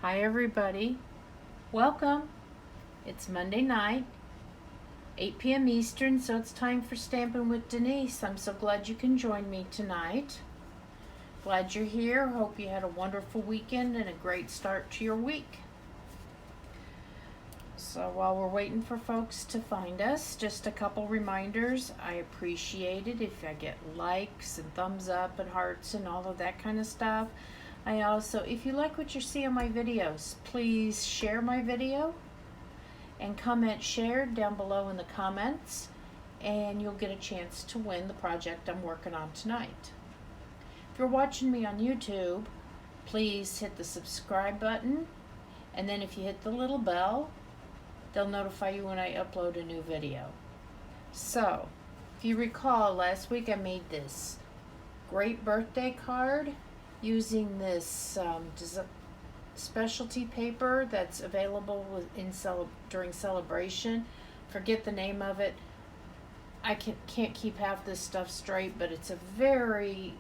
Hi everybody, welcome. It's Monday night, 8 p.m. Eastern, so it's time for Stampin' with Denise. I'm so glad you can join me tonight. Glad you're here. Hope you had a wonderful weekend and a great start to your week. So while we're waiting for folks to find us, just a couple reminders. I appreciate it if I get likes and thumbs up and hearts and all of that kind of stuff. I also, if you like what you see on my videos, please share my video and comment shared down below in the comments, and you'll get a chance to win the project I'm working on tonight. If you're watching me on YouTube, please hit the subscribe button, and then if you hit the little bell, they'll notify you when I upload a new video. So, if you recall, last week I made this great birthday card using this specialty paper that's available during Celebration. Forget the name of it. I can't keep half this stuff straight, but it's a very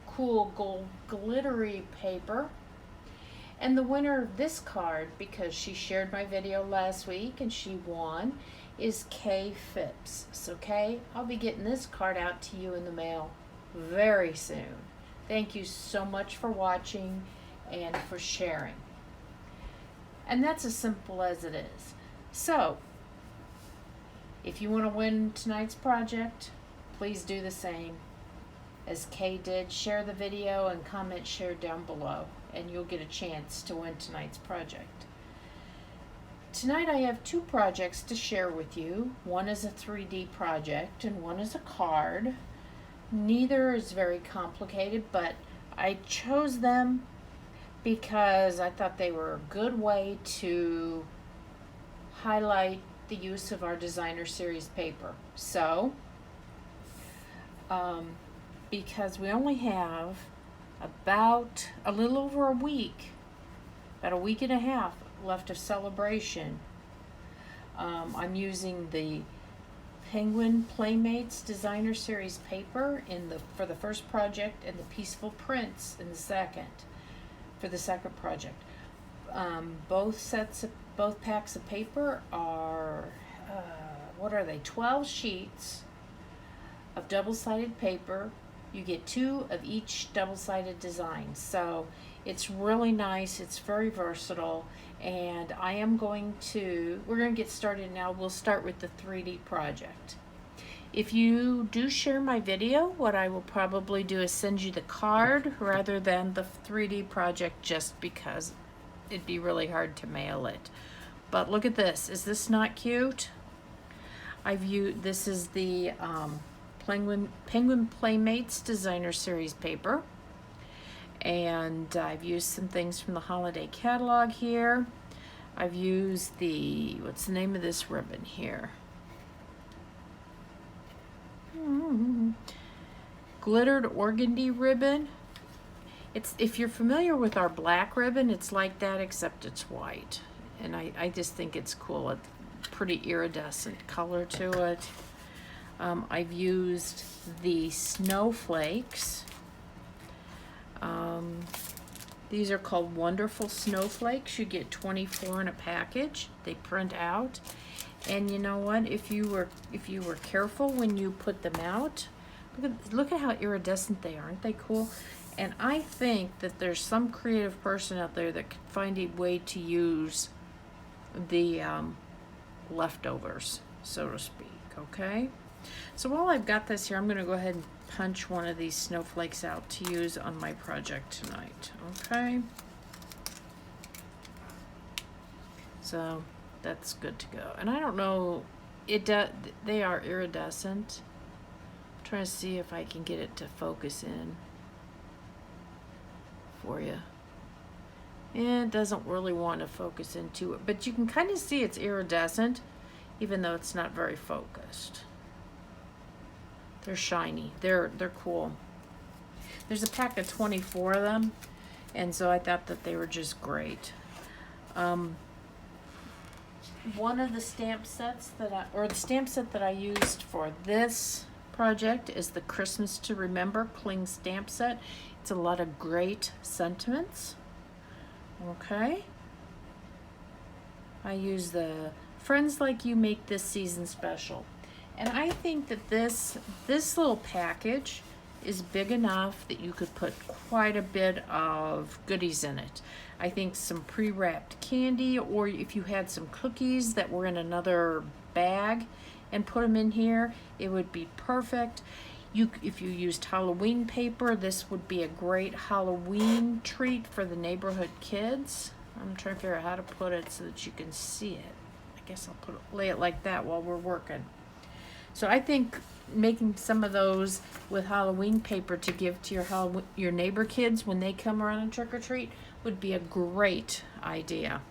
cool gold glittery paper. And the winner of this card, because she shared my video last week and she won, is Fipps. So Kay, I'll be getting this card out to you in the mail very soon. Thank you so much for watching and for sharing. And that's as simple as it is. So, if you want to win tonight's project, please do the same as Kay did. Share the video and comment share down below, and you'll get a chance to win tonight's project. Tonight I have two projects to share with you. One is a 3D project and one is a card. Neither is very complicated, but I chose them because I thought they were a good way to highlight the use of our designer series paper. So, because we only have about a little over a week, about a week and a half left of Celebration, I'm using the Penguin Playmates designer series paper for the first project and the Peaceful Prints in the second for the second project. Both packs of paper are 12 sheets of double-sided paper. You get 2 of each double-sided design, so it's really nice. It's very versatile, and we're going to get started now. We'll start with the 3D project. If you do share my video, what I will probably do is send you the card rather than the 3D project, just because it'd be really hard to mail it. But look at this. Is this not cute? This is the Penguin Playmates designer series paper, and I've used some things from the holiday catalog here. I've used what's the name of this ribbon here? Glittered Organdy ribbon. If you're familiar with our black ribbon, it's like that except it's white, and I just think it's cool. It's pretty iridescent color to it. I've used the Snowflakes. These are called Wonderful Snowflakes. You get 24 in a package. They print out, and you know what? If you were careful when you put them out, look at how iridescent they are. Aren't they cool? And I think that there's some creative person out there that could find a way to use the leftovers, so to speak. Okay. So while I've got this here, I'm going to go ahead and punch one of these snowflakes out to use on my project tonight. Okay. So that's good to go. And I don't know, they are iridescent. I'm trying to see if I can get it to focus in for you. And it doesn't really want to focus into it, but you can kind of see it's iridescent, even though it's not very focused. They're shiny. They're cool. There's a pack of 24 of them, and so I thought that they were just great. One of the stamp sets the stamp set that I used for this project is the Christmas to Remember Cling stamp set. It's a lot of great sentiments. Okay, I use the Friends Like You Make This Season Special. And I think that this little package is big enough that you could put quite a bit of goodies in it. I think some pre-wrapped candy, or if you had some cookies that were in another bag and put them in here, it would be perfect. If you used Halloween paper, this would be a great Halloween treat for the neighborhood kids. I'm trying to figure out how to put it so that you can see it. I guess I'll lay it like that while we're working. So I think making some of those with Halloween paper to give to your neighbor kids when they come around and trick or treat would be a great idea.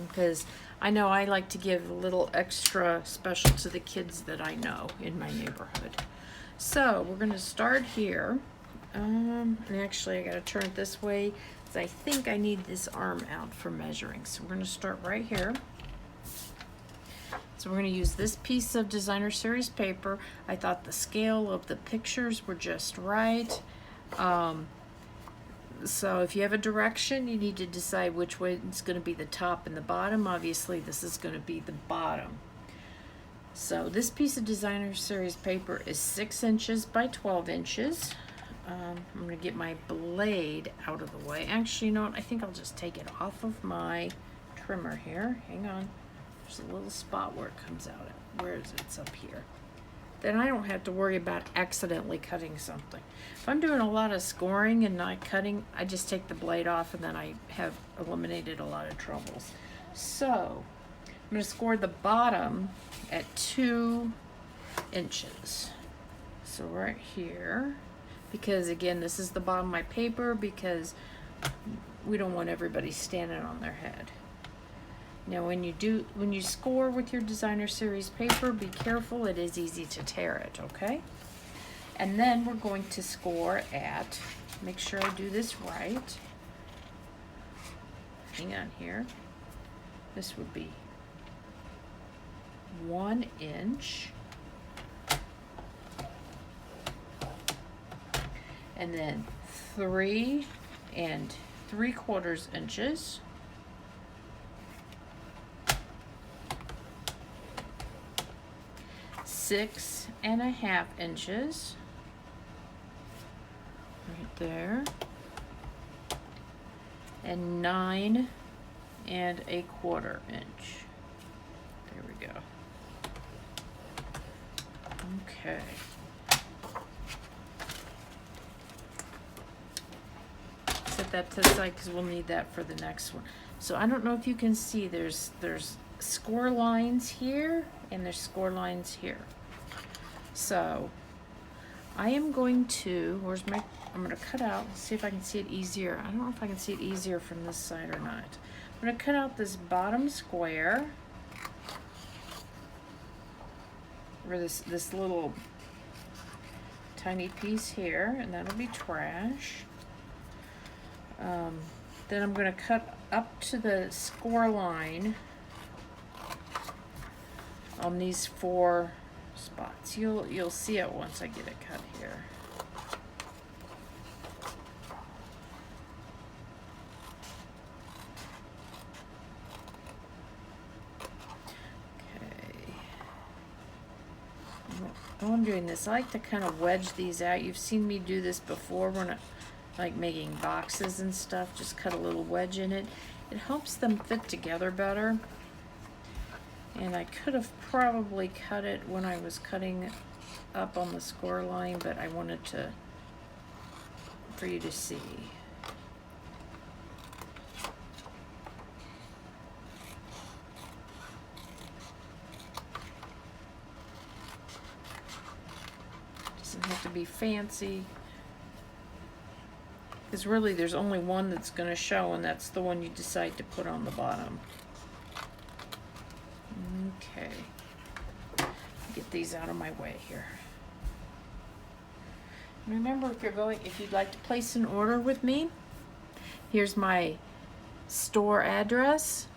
Because I know I like to give a little extra special to the kids that I know in my neighborhood. So we're going to start here. And actually I got to turn it this way because I think I need this arm out for measuring. So we're going to start right here. So we're going to use this piece of designer series paper. I thought the scale of the pictures were just right. So if you have a direction, you need to decide which way it's going to be the top and the bottom. Obviously, this is going to be the bottom. So this piece of designer series paper is 6 inches by 12 inches. I'm going to get my blade out of the way. Actually, you know what? I think I'll just take it off of my trimmer here. Hang on. There's a little spot where it comes out. Where is it? It's up here. Then I don't have to worry about accidentally cutting something. If I'm doing a lot of scoring and not cutting, I just take the blade off and then I have eliminated a lot of troubles. So I'm going to score the bottom at 2 inches. So right here, because again, this is the bottom of my paper because we don't want everybody standing on their head. Now when you score with your designer series paper, be careful, it is easy to tear it, okay? And then we're going to score at, make sure I do this right. Hang on here. This would be 1 inch. And then 3 3/4 inches. 6 1/2 inches, right there, and 9 1/4 inch. There we go. Okay. Set that to the side because we'll need that for the next one. So I don't know if you can see, there's score lines here and there's score lines here. So I am going to, I'm going to cut out, see if I can see it easier. I don't know if I can see it easier from this side or not. I'm going to cut out this bottom square, or this little tiny piece here, and that'll be trash. Then I'm going to cut up to the score line on these 4 spots. You'll see it once I get it cut here. Okay. While I'm doing this, I like to kind of wedge these out. You've seen me do this before when I like making boxes and stuff. Just cut a little wedge in it. It helps them fit together better. And I could have probably cut it when I was cutting up on the score line, but I wanted for you to see. Doesn't have to be fancy. Because really there's only one that's going to show, and that's the one you decide to put on the bottom. Okay, get these out of my way here. Remember, if you'd like to place an order with me, here's my store address,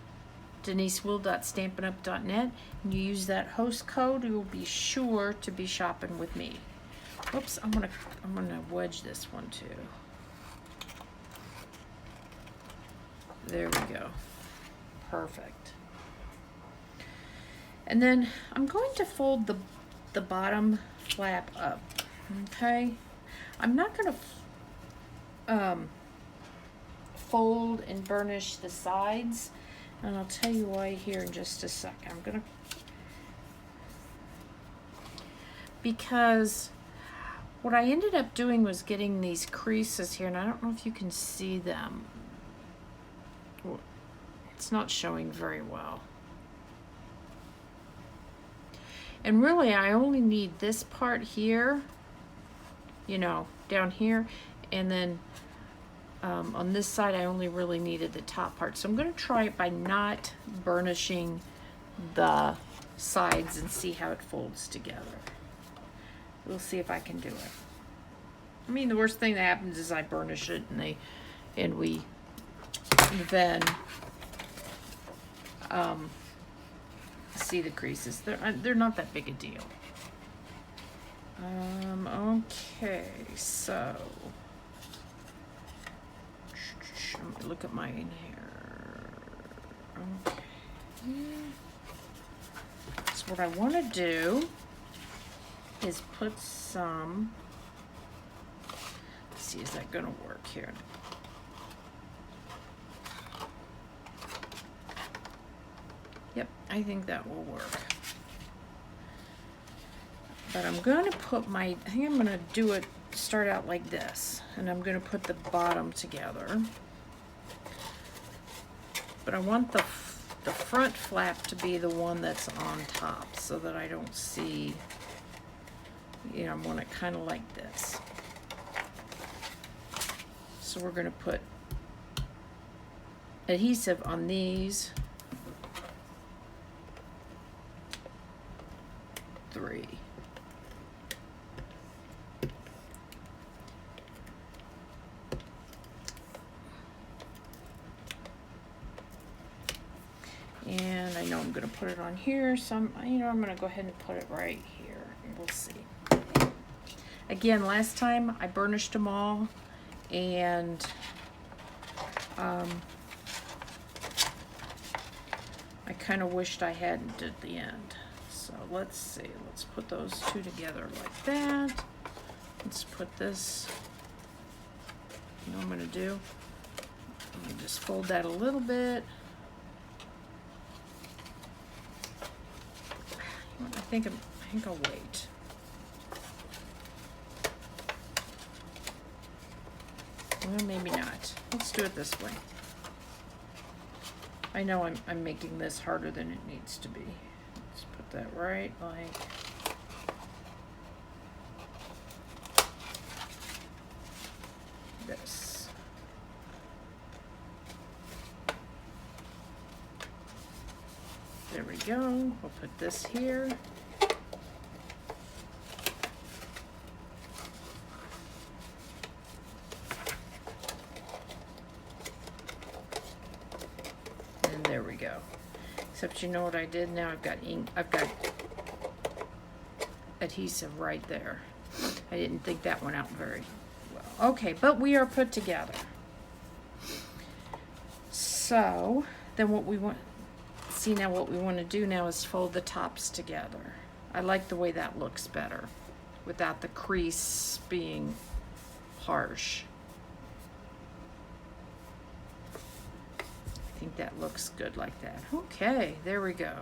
denisewill.stampinup.net, and you use that host code, you will be sure to be shopping with me. Oops, I'm gonna wedge this one too. There we go. perfect. And then I'm going to fold the bottom flap up, okay? I'm not going to fold and burnish the sides, and I'll tell you why here in just a second. I'm going to, because what I ended up doing was getting these creases here, and I don't know if you can see them. It's not showing very well. And really, I only need this part here, you know, down here, and then on this side, I only really needed the top part. So I'm going to try it by not burnishing the sides and see how it folds together. We'll see if I can do it. I mean, the worst thing that happens is I burnish it and we then see the creases. They're not that big a deal. Okay, so let me look at mine here. Okay. So what I want to do is put some, let's see, is that going to work here? Yep, I think that will work. But I'm going to put I think I'm going to do it, start out like this, and I'm going to put the bottom together. But I want the front flap to be the one that's on top so that I don't see, you know, I want it kind of like this. So we're going to put adhesive on these 3. And I know I'm going to put it on here, so I'm going to go ahead and put it right here, and we'll see. Again, last time I burnished them all, and I kind of wished I hadn't at the end. So let's see, let's put those two together like that. Let's put this, you know what I'm going to do? I'm going to just fold that a little bit. I think I'll wait. Well, maybe not. Let's do it this way. I know I'm making this harder than it needs to be. Let's put that right like this. There we go. We'll put this here. And there we go. Except you know what I did now? I've got adhesive right there. I didn't think that one out very well. Okay, but we are put together. So then what we want, see now what we want to do now is fold the tops together. I like the way that looks better without the crease being harsh. I think that looks good like that. Okay, there we go.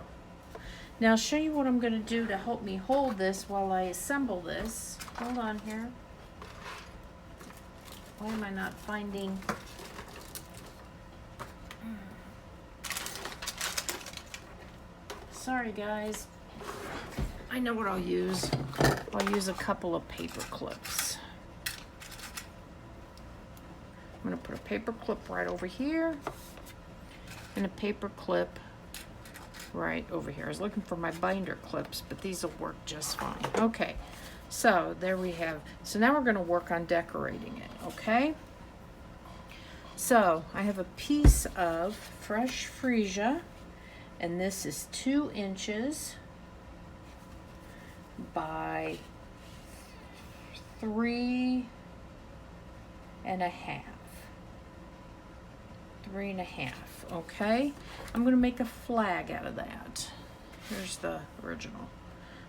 Now I'll show you what I'm going to do to help me hold this while I assemble this. Hold on here. Why am I not finding... Sorry guys. I know what I'll use. I'll use a couple of paper clips. I'm going to put a paper clip right over here and a paper clip right over here. I was looking for my binder clips, but these will work just fine. Okay, so there we have. So now we're going to work on decorating it, okay? So I have a piece of fresh Freesia, and this is 2 inches by 3 1/2. 3.5. Okay, I'm going to make a flag out of that. Here's the original.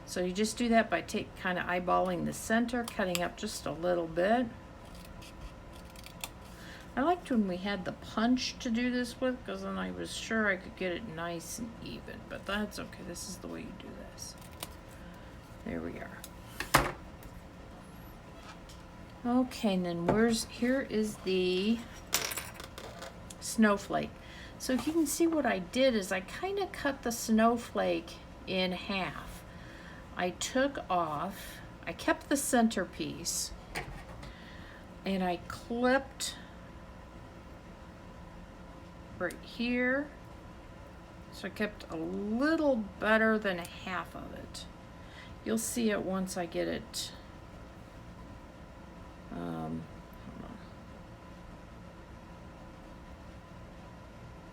So you just do that by kind of eyeballing the center, cutting up just a little bit. I liked when we had the punch to do this with, because then I was sure I could get it nice and even, but that's okay. This is the way you do this. There we are. Okay, and then here is the snowflake. So if you can see, what I did is I kind of cut the snowflake in half. I kept the centerpiece, and I clipped right here. So I kept a little better than half of it. You'll see it once I get it. Hold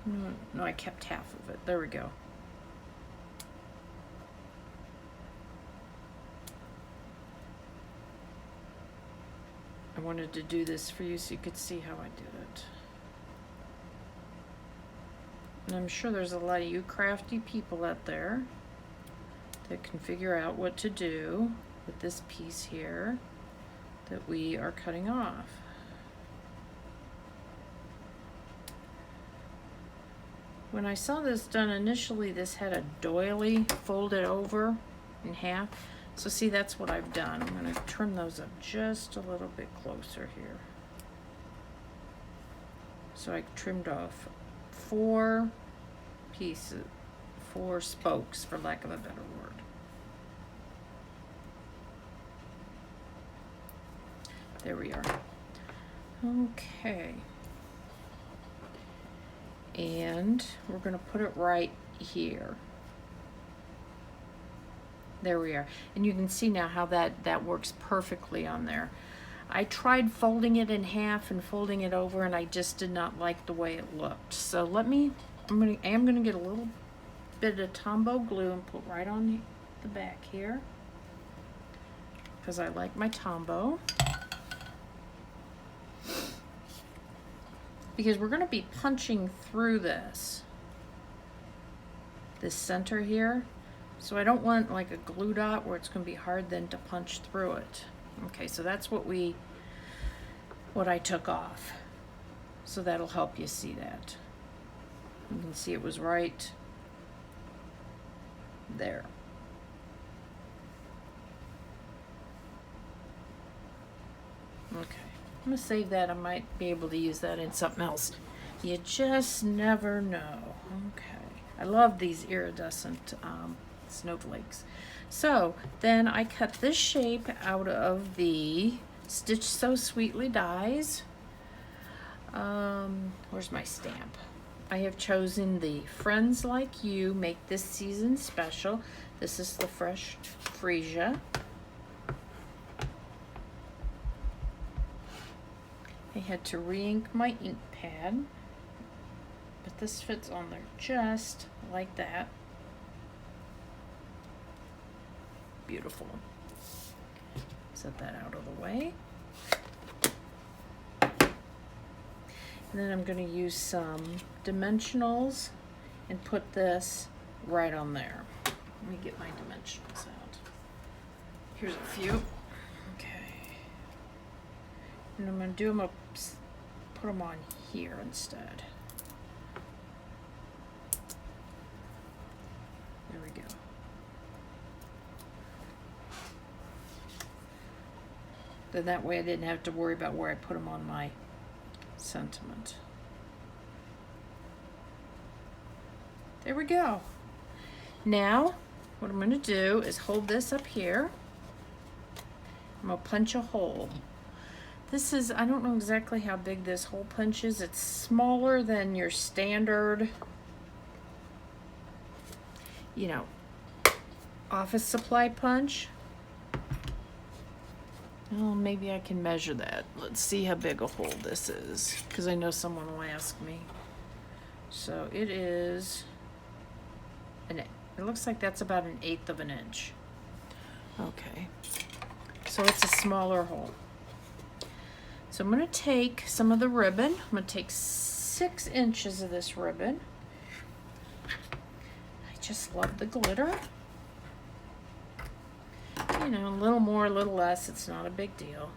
on. No, I kept half of it. There we go. I wanted to do this for you so you could see how I did it. And I'm sure there's a lot of you crafty people out there that can figure out what to do with this piece here that we are cutting off. When I saw this done initially, this had a doily folded over in half. So see, that's what I've done. I'm going to trim those up just a little bit closer here. So I trimmed off 4 pieces, 4 spokes, for lack of a better word. There we are. Okay. And we're going to put it right here. There we are. And you can see now how that works perfectly on there. I tried folding it in half and folding it over, and I just did not like the way it looked. So I am going to get a little bit of Tombow glue and put right on the back here, because I like my Tombow. Because we're going to be punching through this center here. So I don't want like a glue dot where it's going to be hard then to punch through it. Okay, so that's what I took off. So that'll help you see that. You can see it was right there. Okay. I'm going to save that. I might be able to use that in something else. You just never know. Okay. I love these iridescent snowflakes. So then I cut this shape out of the Stitch So Sweetly dies. Where's my stamp? I have chosen the Friends Like You Make This Season Special. This is the fresh Freesia. I had to re-ink my ink pad, but this fits on there just like that. Beautiful. Set that out of the way. And then I'm going to use some dimensionals and put this right on there. Let me get my dimensionals out. Here's a few. And I'm going to do them put them on here instead. There we go. Then that way I didn't have to worry about where I put them on my sentiment. There we go. Now, what I'm going to do is hold this up here. I'm going to punch a hole. This is, I don't know exactly how big this hole punch is. It's smaller than your standard, office supply punch. Oh, maybe I can measure that. Let's see how big a hole this is, because I know someone will ask me. So it is, it looks like that's about 1/8 of an inch. Okay, so it's a smaller hole. So I'm going to take some of the ribbon. I'm going to take 6 inches of this ribbon. I just love the glitter. You know, a little more, a little less, it's not a big deal.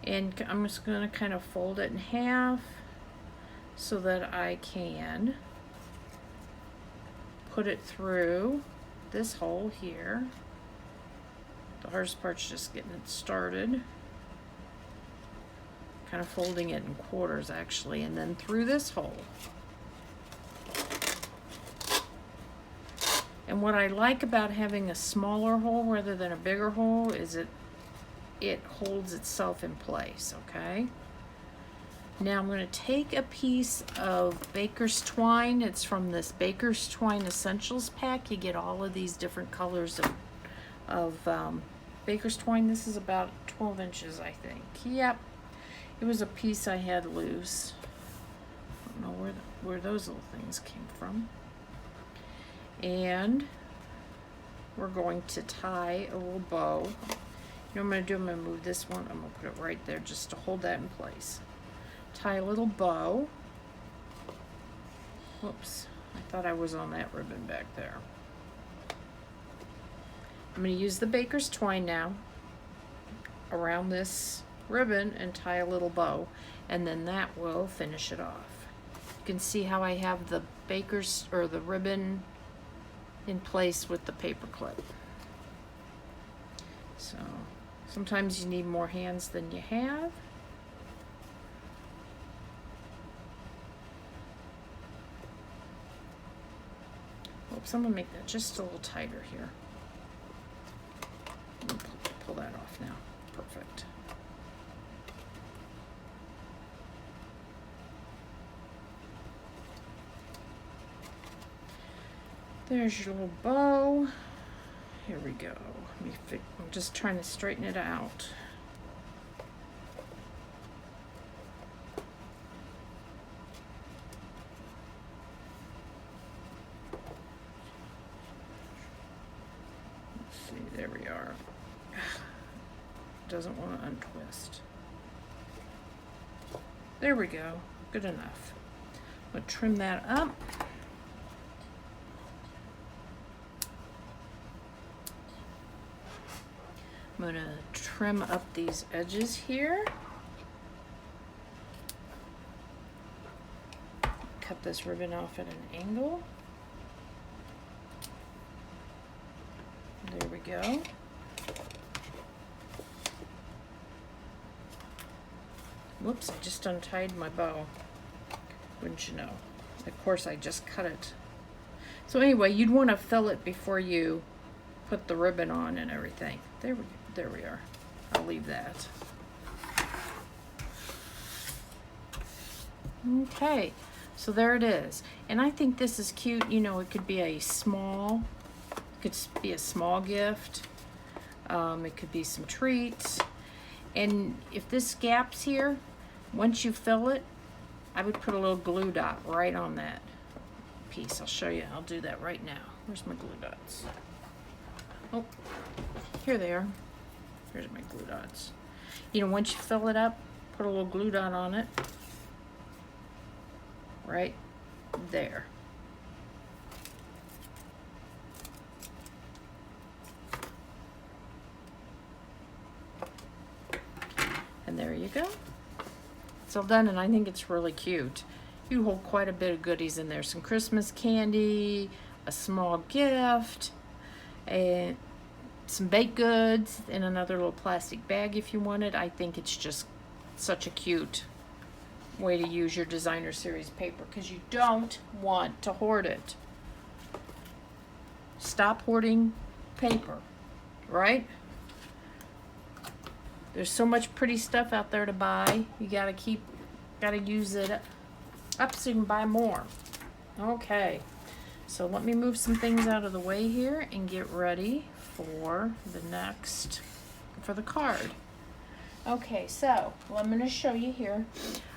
And I'm just going to kind of fold it in half so that I can put it through this hole here. The hardest part's just getting it started. Kind of folding it in quarters actually, and then through this hole. And what I like about having a smaller hole rather than a bigger hole is it holds itself in place, okay? Now I'm going to take a piece of Baker's Twine. It's from this Baker's Twine Essentials pack. You get all of these different colors of Baker's Twine. This is about 12 inches, I think. Yep. It was a piece I had loose. I don't know where those little things came from. And we're going to tie a little bow. You know what I'm going to do? I'm going to move this one. I'm going to put it right there just to hold that in place. Tie a little bow. Whoops. I thought I was on that ribbon back there. I'm going to use the Baker's Twine now around this ribbon and tie a little bow, and then that will finish it off. You can see how I have the Baker's or the ribbon in place with the paper clip. So sometimes you need more hands than you have. Oops, I'm gonna make that just a little tighter here. Pull that off now. Perfect. There's your little bow. Here we go. I'm just trying to straighten it out. Let's see, there we are. Doesn't want to untwist. There we go. Good enough. I'm going to trim that up. I'm going to trim up these edges here. Cut this ribbon off at an angle. There we go. Whoops, I just untied my bow. Wouldn't you know? Of course, I just cut it. So anyway, you'd want to fill it before you put the ribbon on and everything. There we are. I'll leave that. Okay, so there it is. And I think this is cute. You know, it could be a small gift. It could be some treats. And if this gap's here, once you fill it, I would put a little glue dot right on that piece. I'll show you. I'll do that right now. Where's my glue dots? Oh, here they are. Here's my glue dots. You know, once you fill it up, put a little glue dot on it. Right there. And there you go. It's all done, and I think it's really cute. You hold quite a bit of goodies in there. Some Christmas candy, a small gift, and some baked goods in another little plastic bag if you wanted. I think it's just such a cute way to use your designer series paper because you don't want to hoard it. Stop hoarding paper, right? There's so much pretty stuff out there to buy. You gotta use it up so you can buy more. Okay, so let me move some things out of the way here and get ready for the card. Okay, so what I'm gonna show you here.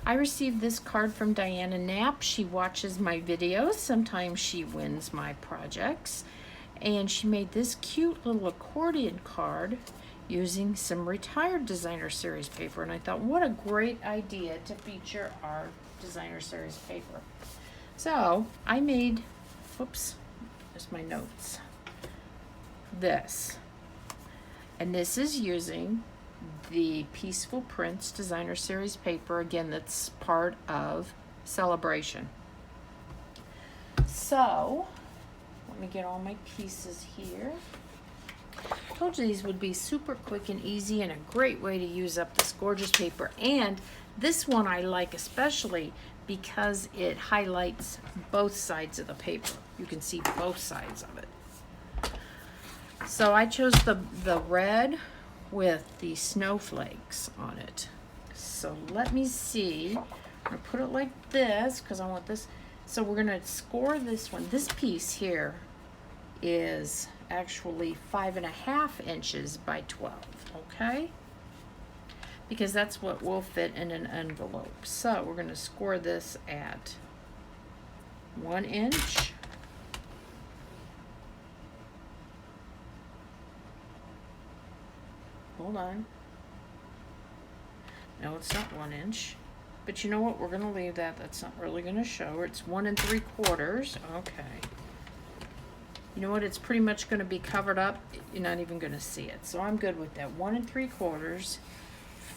I received this card from Diana Knapp. She watches my videos. Sometimes she wins my projects. And she made this cute little accordion card using some retired designer series paper, and I thought what a great idea to feature our designer series paper. So I made, whoops, there's my notes. This. And this is using the Peaceful Prints designer series paper. Again, that's part of Sale-A-Bration. So, let me get all my pieces here. I told you these would be super quick and easy and a great way to use up this gorgeous paper. And this one I like especially because it highlights both sides of the paper. You can see both sides of it. So I chose the red with the snowflakes on it. So let me see. I'm gonna put it like this because I want this. So we're gonna score this one. This piece here is actually 5.5 inches by 12, okay? Because that's what will fit in an envelope. So we're gonna score this at 1 inch. Hold on. No, it's not 1 inch. But you know what? We're gonna leave that. That's not really gonna show. It's 1 3/4. Okay. You know what? It's pretty much gonna be covered up. You're not even gonna see it. So I'm good with that. 1 3/4,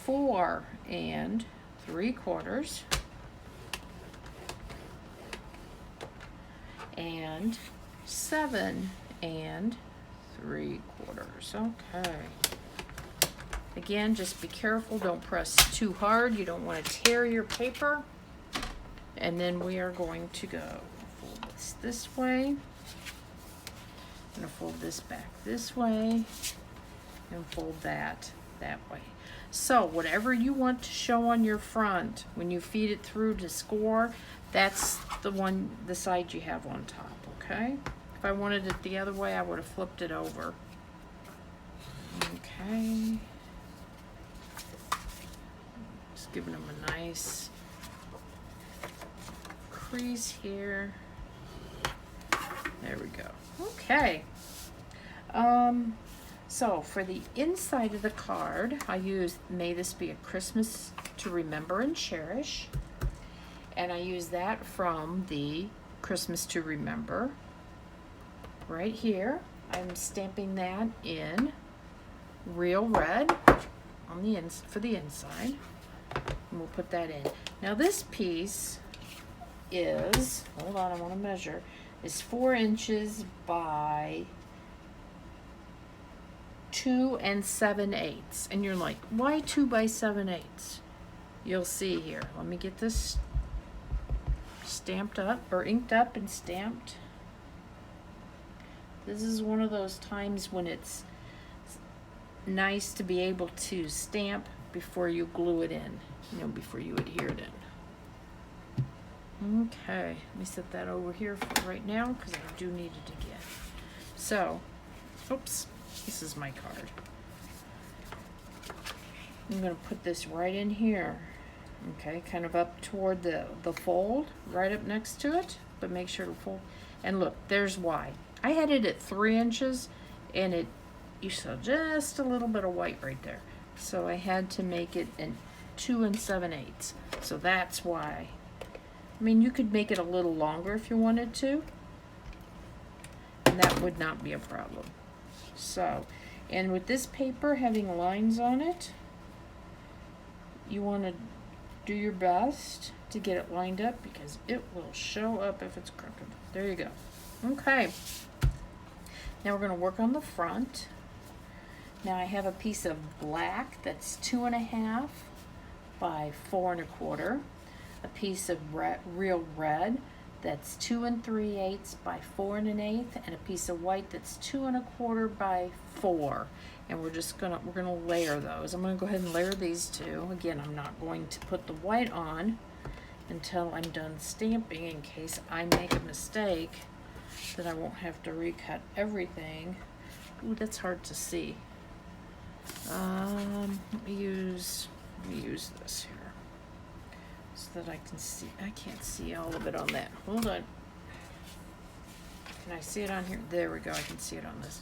4 3/4, and 7 3/4. Okay. Again, just be careful, don't press too hard. You don't want to tear your paper. And then we are going to go fold this way. I'm going to fold this back this way and fold that way. So whatever you want to show on your front, when you feed it through to score, that's the side you have on top, okay? If I wanted it the other way, I would have flipped it over. Okay. Giving them a nice crease here. There we go. Okay. So for the inside of the card, I used May This Be a Christmas to Remember and Cherish. And I use that from the Christmas to Remember. Right here, I'm stamping that in real red on the for the inside. And we'll put that in. Now this piece is, hold on, I want to measure, is 4 inches by 2 7/8. And you're like, why 2 by 7/8? You'll see here. Let me get this stamped up, or inked up and stamped. This is one of those times when it's nice to be able to stamp before you glue it in, before you adhere it in. Okay, let me set that over here for right now because I do need it again. So, oops, this is my card. I'm going to put this right in here. Okay, kind of up toward the fold, right up next to it, but make sure to fold. And look, there's why. I had it at 3 inches, and you saw just a little bit of white right there. So I had to make it in 2 7/8. So that's why. I mean, you could make it a little longer if you wanted to, and that would not be a problem. So, and with this paper having lines on it, you want to do your best to get it lined up because it will show up if it's crooked. There you go. Okay. Now we're going to work on the front. Now I have a piece of black that's 2.5 by 4 1/4, a piece of real red that's 2 3/8 by 4 1/8, and a piece of white that's 2 1/4 by 4. And we're gonna layer those. I'm gonna go ahead and layer these two. Again, I'm not going to put the white on until I'm done stamping in case I make a mistake that I won't have to recut everything. Ooh, that's hard to see. Let me use this here so that I can see. I can't see all of it on that. Hold on. Can I see it on here? There we go. I can see it on this.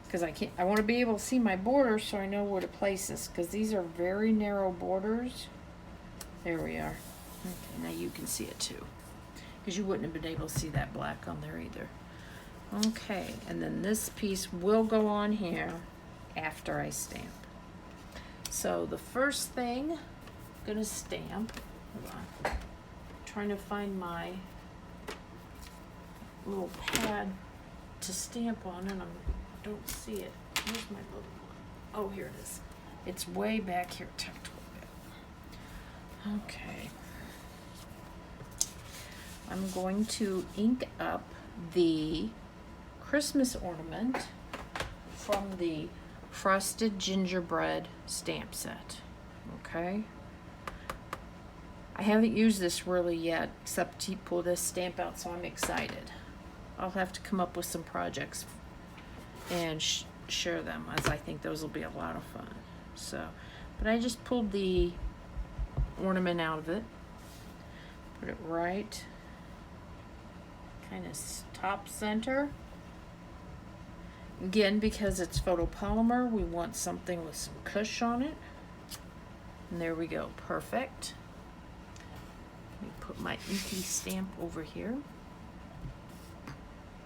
Because I want to be able to see my border so I know where to place this. Because these are very narrow borders. There we are. Okay, now you can see it too, because you wouldn't have been able to see that black on there either. Okay, and then this piece will go on here after I stamp. So the first thing I'm gonna stamp, hold on, trying to find my little pad to stamp on, and I don't see it. Where's my little one? Oh, here it is. It's way back here, tucked way back. Okay. I'm going to ink up the Christmas ornament from the Frosted Gingerbread stamp set. Okay. I haven't used this really yet, except to pull this stamp out, so I'm excited. I'll have to come up with some projects and share them, as I think those will be a lot of fun. So, but I just pulled the ornament out of it, put it right kind of top center. Again, because it's photopolymer, we want something with some cush on it. And there we go, perfect. Let me put my inky stamp over here.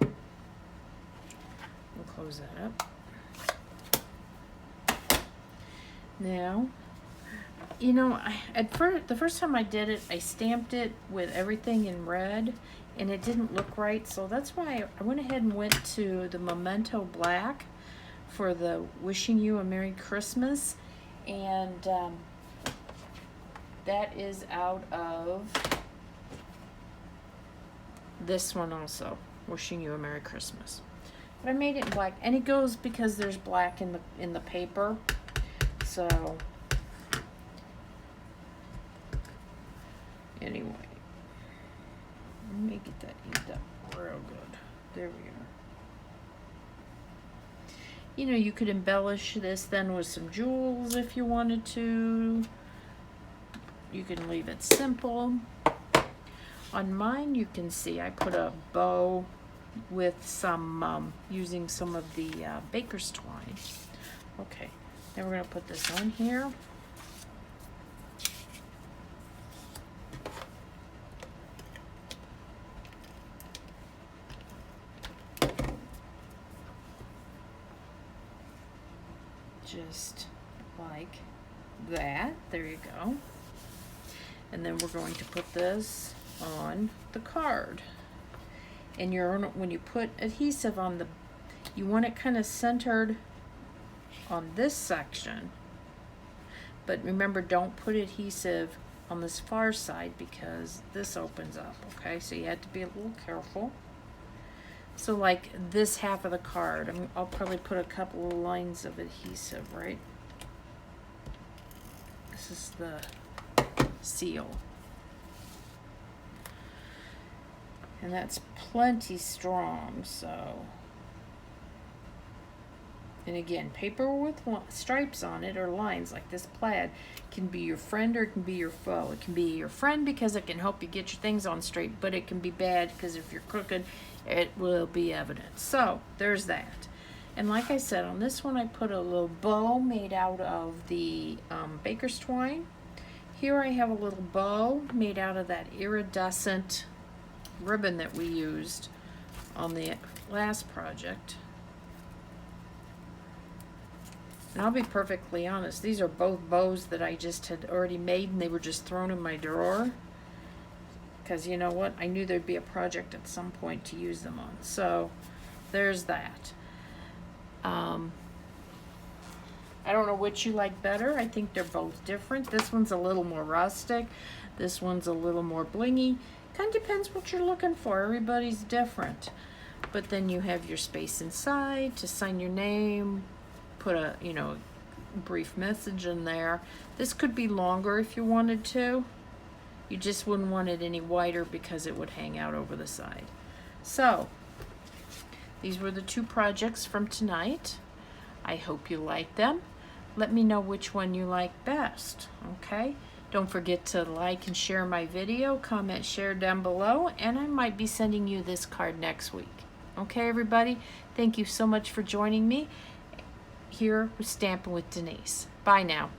We'll close that up. Now, you know, the first time I did it, I stamped it with everything in red, and it didn't look right, so that's why I went ahead and went to the Memento black for the Wishing You a Merry Christmas, and that is out of this one also, Wishing You a Merry Christmas. But I made it in black, and it goes because there's black in the paper, so anyway. Let me get that inked up real good. There we are. You know, you could embellish this then with some jewels if you wanted to. You can leave it simple. On mine, you can see I put a bow with some, using some of the baker's twine. Okay, then we're going to put this on here. Just like that. There you go. And then we're going to put this on the card. And when you put adhesive on the, you want it kind of centered on this section. But remember, don't put adhesive on this far side because this opens up, okay? So you have to be a little careful. So like this half of the card, I'll probably put a couple of lines of adhesive, right? This is the seal. And that's plenty strong, so. And again, paper with stripes on it or lines like this plaid can be your friend or it can be your foe. It can be your friend because it can help you get your things on straight, but it can be bad because if you're crooked, it will be evident. So there's that. And like I said, on this one I put a little bow made out of the baker's twine. Here I have a little bow made out of that iridescent ribbon that we used on the last project. And I'll be perfectly honest, these are both bows that I just had already made and they were just thrown in my drawer. Because you know what? I knew there'd be a project at some point to use them on. So there's that. I don't know which you like better. I think they're both different. This one's a little more rustic. This one's a little more blingy. Kind of depends what you're looking for. Everybody's different. But then you have your space inside to sign your name, put a, you know, brief message in there. This could be longer if you wanted to. You just wouldn't want it any wider because it would hang out over the side. So, these were the two projects from tonight. I hope you liked them. Let me know which one you like best, okay? Don't forget to like and share my video, comment, share down below, and I might be sending you this card next week. Okay, everybody? Thank you so much for joining me here with Stampin' with Denise. Bye now.